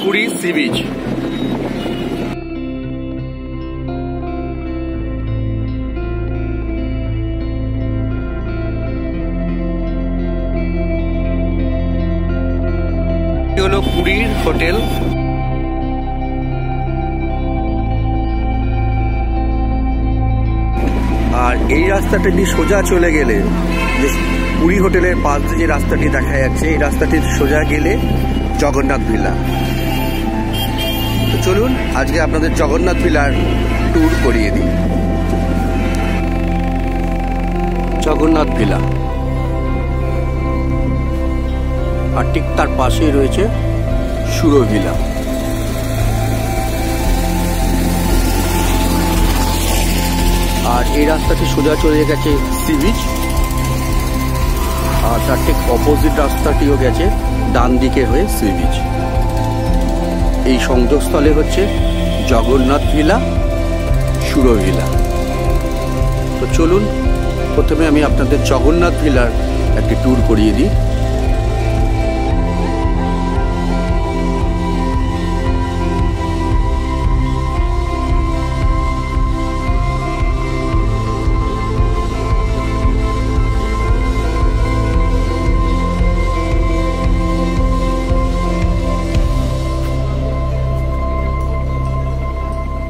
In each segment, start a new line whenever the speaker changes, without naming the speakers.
কুড়ি sea beach. হলো পুরীর হোটেল। আর এই রাস্তাটা দিয়ে সোজা চলে গেলে, যে পুরী হোটেলের পাশ দিয়ে যে রাস্তাটি দেখা যাচ্ছে, এই রাস্তাটি সোজা গেলে জগন্নাথ ভিলা। তো চলুন আজকে আপনাদের জগন্নাথ ভিলার ট্যুর করিয়ে দিই। জগন্নাথ ভিলা, আর ঠিক তার পাশেই রয়েছে সুরভিলা। আর এই রাস্তাটি সোজা চলে গেছে সি বিচ, আর তার ঠিক অপোজিট রাস্তাটিও গেছে ডান দিকে হয়ে সি বিচ। এই সংযোগস্থলে হচ্ছে জগন্নাথ ভিলা, সুরভিলা। তো চলুন প্রথমে আমি আপনাদের জগন্নাথ ভিলার একটি ট্যুর করিয়ে দিই।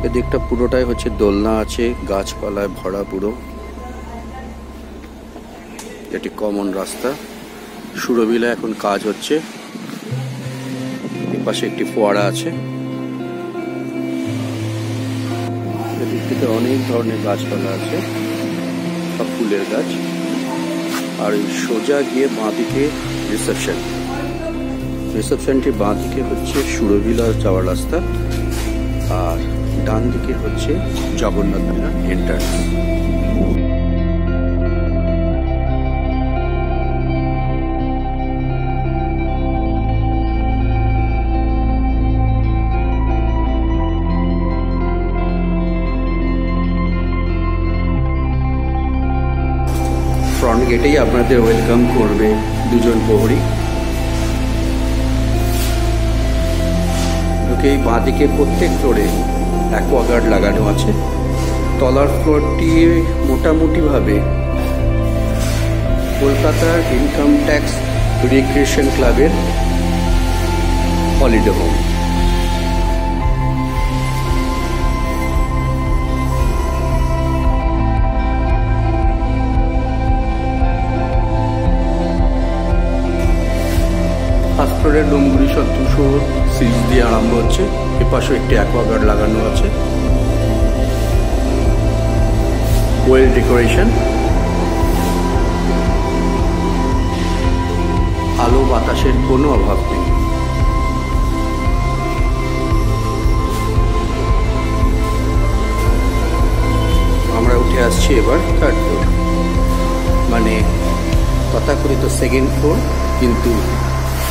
এদিকটা পুরোটাই হচ্ছে দোলনা আছে, গাছপালায় ভরা পুরো। এটি কমন রাস্তা। সুরভিলা এখন কাজ হচ্ছে। এপাশে একটি ফোয়ারা আছে। এদিক থেকে অনেক ধরনের গাছপালা আছে, সব ফুলের গাছ। আর সোজা গিয়ে বাঁদিকে রিসেপশন। রিসেপশনটির বাঁদিকে হচ্ছে সুরভিলা যাওয়ার রাস্তা, আর ডান দিকে হচ্ছে জগন্নাথ ভিলা এন্ট্রান্স। ফ্রন্ট গেটেই আপনাদের ওয়েলকাম করবে দুজন প্রহরী। এই বাঁদিকে প্রত্যেক ফ্লোরে অ্যাকোয়াগার্ড লাগানো আছে। তলার ফ্লোরটি মোটামুটিভাবে কলকাতার ইনকাম ট্যাক্স রিক্রিয়েশন ক্লাবের হলিডে হোম। ফার্স্ট ফ্লোরের রুমগুলি সব 200 সিরিজ দিয়ে আরম্ভ হচ্ছে। এপাশে একটি অ্যাকোয়াগার্ড লাগানো আছে। ওয়েল ডেকোরেশন, আলো বাতাসের কোনো অভাব নেই। আমরা উঠে আসছি এবার থার্ড ফ্লোর, মানে তথাকথিত সেকেন্ড ফ্লোর, কিন্তু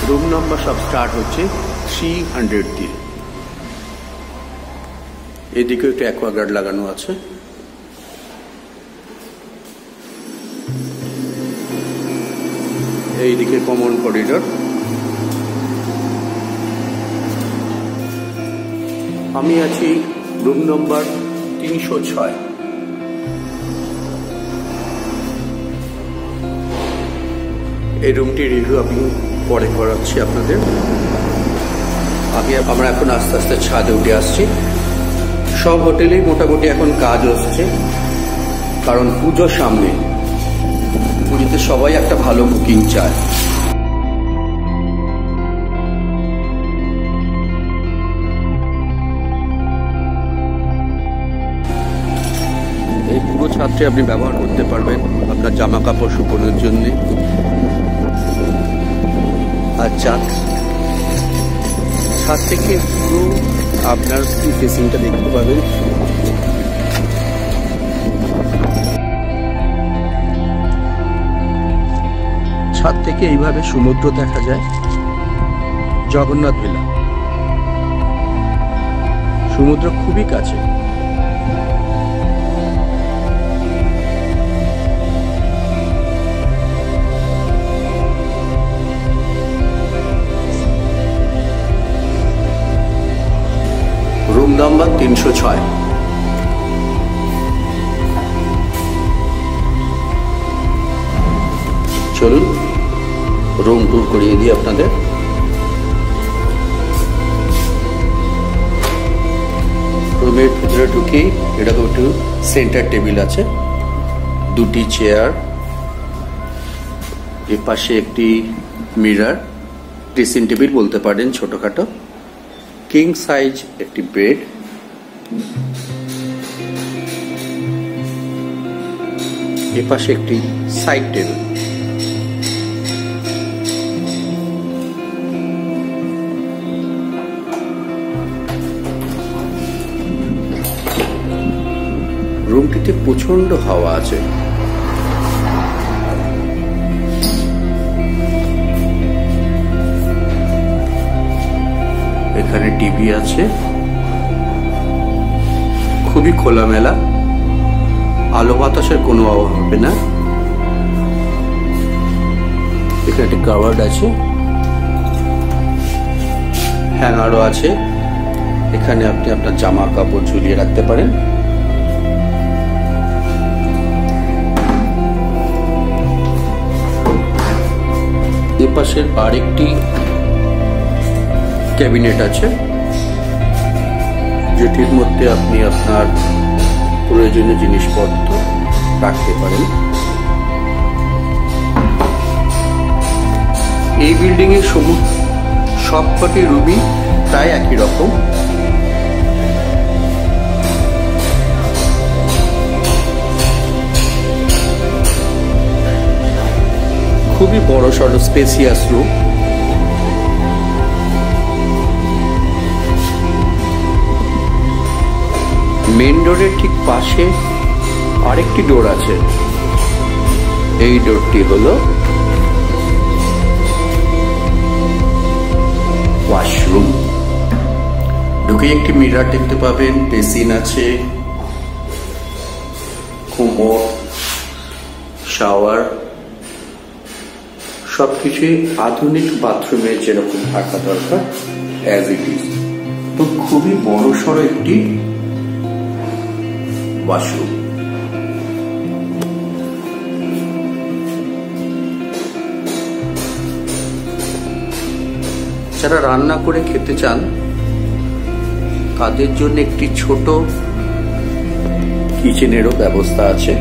রুম নাম্বার সব স্টার্ট হচ্ছে 300 দিয়ে। এদিকে একটা অ্যাকোয়াগার্ড লাগানো আছে। এইদিকে কমন করিডর। আমি আছি রুম নম্বর 306। এই রুমটির রিভিউ আমি পরে করাচ্ছি আপনাদের। আমরা এখন আস্তে আস্তে ছাদে উঠে আসছি। সব হোটেলেই মোটামুটি এখন কাজ হচ্ছে, কারণ পুজোর সামনে। পুজোতে সবাই একটা ভালো বুকিং চায়। এই পুরো ছাদটি আপনি ব্যবহার করতে পারবেন আপনার জামা কাপড় শুকোনোর জন্য। আর ছাদ থেকে পুরো আপনার সি ফেসিংটা দেখতে পাবেন। ছাদ থেকে এইভাবে সমুদ্র দেখা যায়। জগন্নাথ ভিলা সমুদ্র খুবই কাছে। 106। চলুন রুম ট্যুর করিয়ে দিই আপনাদের। রুমের ভিতরে ঢুকি, এরকম একটু সেন্টার টেবিল আছে, দুটি চেয়ার, এর পাশে একটি মিরর, ড্রেসিং টেবিল বলতে পারেন ছোটখাটো, কিং সাইজ একটি বেড, এর পাশে একটি সাইড টেবিল। রুমটিতে প্রচন্ড হাওয়া আছে। এখানে টিভি আছে, খুবই খোলামেলা, আলো বাতাসের কোনো অভাব হবে না। এখানে একটি কাভার্ড আছে, হ্যাঙ্গারও আছে, এখানে আপনি আপনার জামা কাপড় ঝুলিয়ে রাখতে পারেন। এপাশের আরেকটি ক্যাবিনেট আছে, যেটির মধ্যে আপনি আপনার প্রয়োজনীয় জিনিসপত্র রাখতে পারেন। এই বিল্ডিং এর সবকটি রুমই প্রায় একই রকম। খুবই বড় সড় স্পেসিয়াস রুম। মেন ডোরের ঠিক পাশে আরেকটি ডোর আছে, এই ডোরটি হলো ওয়াশরুম। ঢুকে একটি মিরর দেখতে পাবেন, বেসিন আছে, কোমর, শাওয়ার, সবকিছুই আধুনিক বাথরুমে যেরকম থাকা দরকার অ্যাজ ইট ইজ। তো খুবই বড় সড় একটি ওয়াশরুম। যারা রান্না করে খেতে চান তাদের জন্য একটি ছোট কিচেনেরও ব্যবস্থা আছে।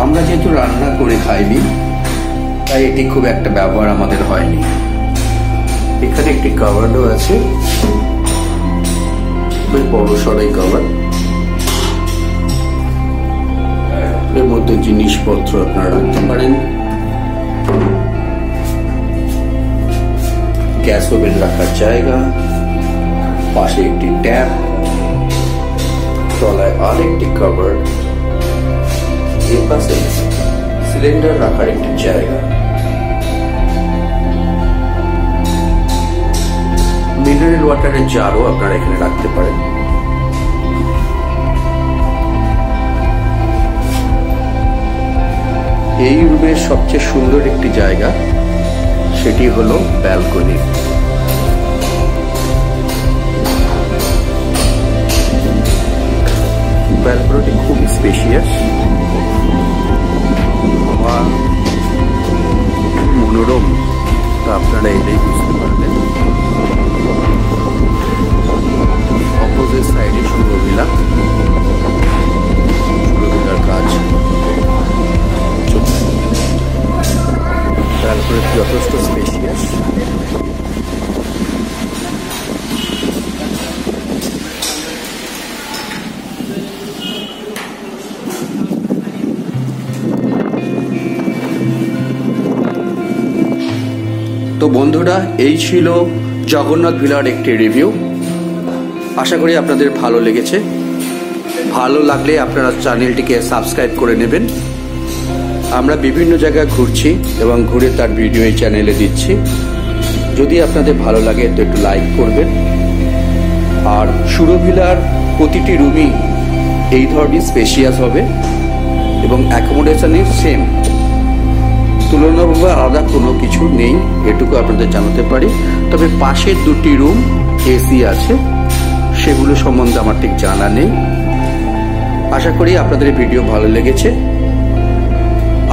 আমরা যেহেতু রান্না করে খাইনি, তাই এটি খুব একটা ব্যবহার আমাদের হয়নি। এখানে একটি কাভার্ডও আছে, বড় সড়াই কাভার্ড, এর মধ্যে জিনিসপত্র আপনারা রাখতে পারেন। গ্যাস ওভেন রাখার জায়গা, পাশে একটি ট্যাপ, তলায় আরেকটি কাভার্ড, এর পাশে সিলিন্ডার রাখার একটি জায়গা। মিনারেল ওয়াটারের জারও আপনারা এখানে রাখতে পারেন। এই রুমের সবচেয়ে সুন্দর একটি জায়গা, সেটি হলো ব্যালকনি। ব্যালকনিটি খুব স্পেশিয়াস, মনোরম, তা আপনারা এলেই বুঝতে পারবেন। অপোজিট সাইডে সুরভিলা, সুরভিলার কাজ চলছে। তারপরে যথেষ্ট স্পেশিয়াস। তো বন্ধুরা, এই ছিল জগন্নাথ ভিলার একটি রিভিউ। আশা করি আপনাদের ভালো লেগেছে। ভালো লাগলে আপনারা চ্যানেলটিকে সাবস্ক্রাইব করে নেবেন। আমরা বিভিন্ন জায়গায় ঘুরছি এবং ঘুরে তার ভিডিও এই চ্যানেলে দিচ্ছি। যদি আপনাদের ভালো লাগে তো একটু লাইক করবেন। আর সুরভিলার প্রতিটি রুমই এই ধরনের স্পেশিয়াস হবে এবং অ্যাকোমোডেশনের সেম, তুলনাভাবে আলাদা কোনো কিছু নেই, এটুকু আপনাদের জানাতে পারি। তবে পাশের দুটি রুম এসি আছে, সেগুলো সম্বন্ধে আমার ঠিক জানা নেই। আশা করি আপনাদের ভিডিও ভালো লেগেছে।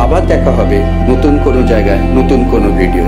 আবার দেখা হবে নতুন কোনো জায়গায়, নতুন কোনো ভিডিও।